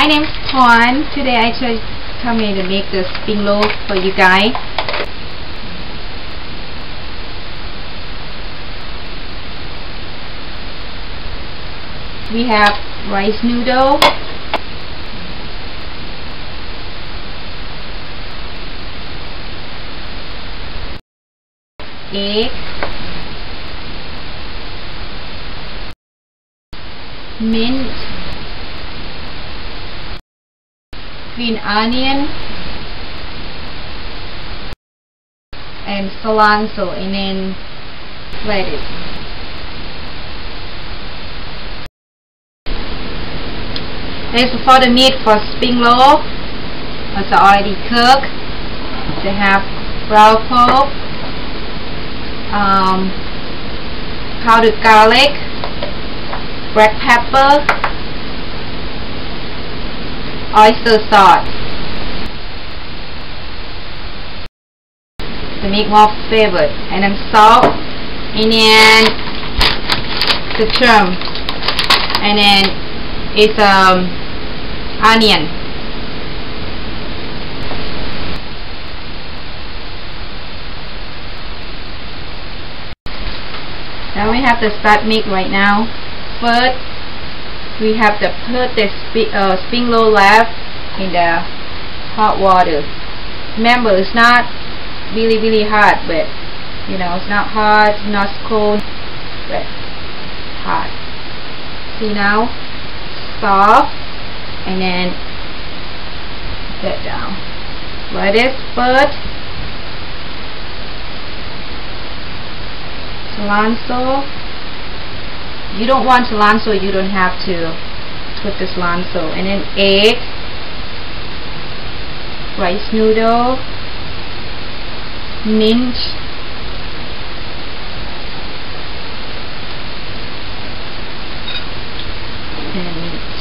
My name's Tuan. Today I just come here to make the spring roll for you guys. We have rice noodle, egg, mint, green onion, and cilantro, and then lettuce. This is for the meat for spring roll. It's already cooked. They have brown pork, powdered garlic, black pepper, oyster sauce to make more flavor, and then salt, and then the shrimp, and then it's onion. Now we have to start make right now. First, we have to put the spring roll left in the hot water. Remember, it's not really hot, but you know, it's not hot, not cold, but hot. See now, soft, and then set down. Lettuce first, cilantro. You don't want cilantro, you don't have to put the cilantro. And then egg, rice noodle, mint, and meat.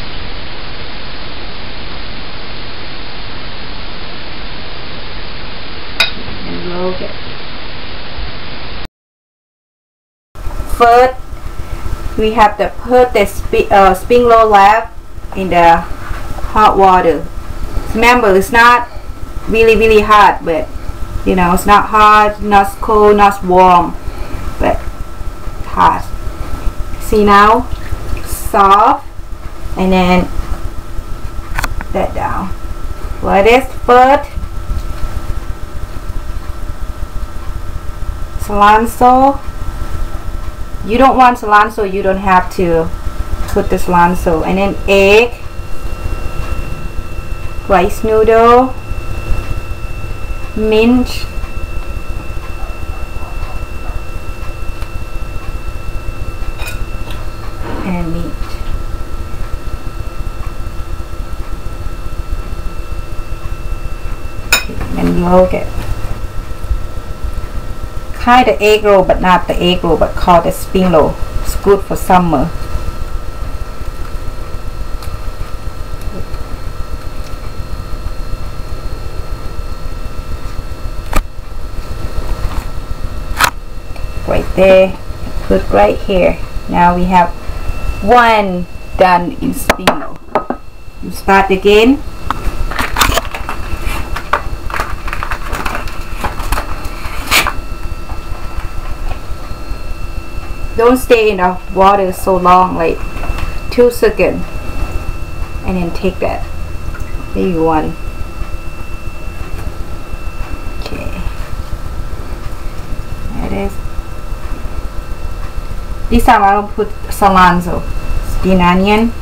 And roll it. First, we have to put the spring roll left in the hot water. Remember, it's not really hot, but you know, it's not hot, not cold, not warm, but hot. See now, soft, and then that down. Lettuce first, cilantro. You don't want cilantro, you don't have to put the cilantro. And then egg, rice noodle, mint, and meat. And look at kind of egg roll, but not the egg roll, but called the spring roll. It's good for summer. Right there, put right here. Now we have one done in spring roll. You start again. Don't stay in the water so long, like 2 seconds, and then take that. There you go. Okay, there it is. This time I will put cilantro, green onion,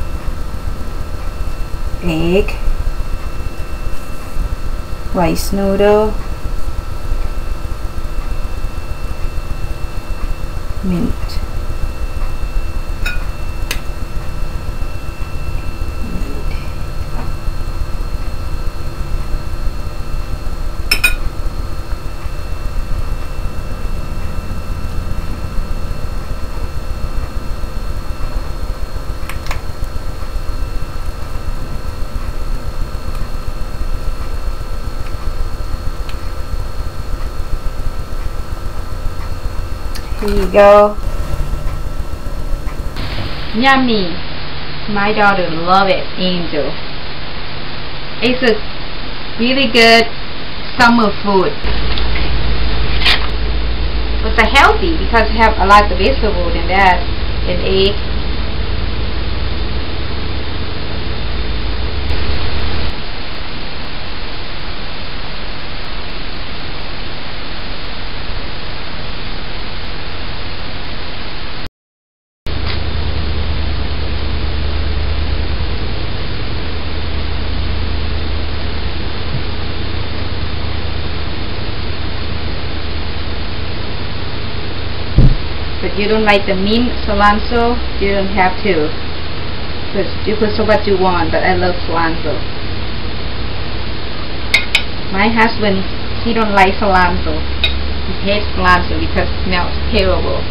egg, rice noodle, mint. Here you go. Yummy. My daughter love it, Angel. It's a really good summer food. It's healthy because it have a lot of vegetables in that, and egg. But you don't like the mint cilantro, you don't have to. Because you put so what you want, but I love cilantro. My husband, he don't like cilantro. He hates cilantro because it smells terrible.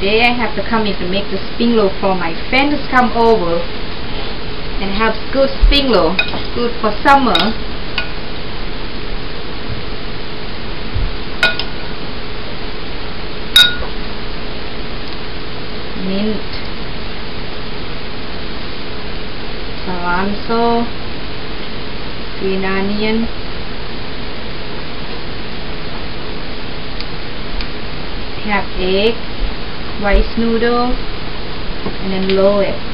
Today I have to come in to make the spring roll for my friends come over and have good spring roll, good for summer. Mint, cilantro, green onion, have egg, rice noodle, and then roll it.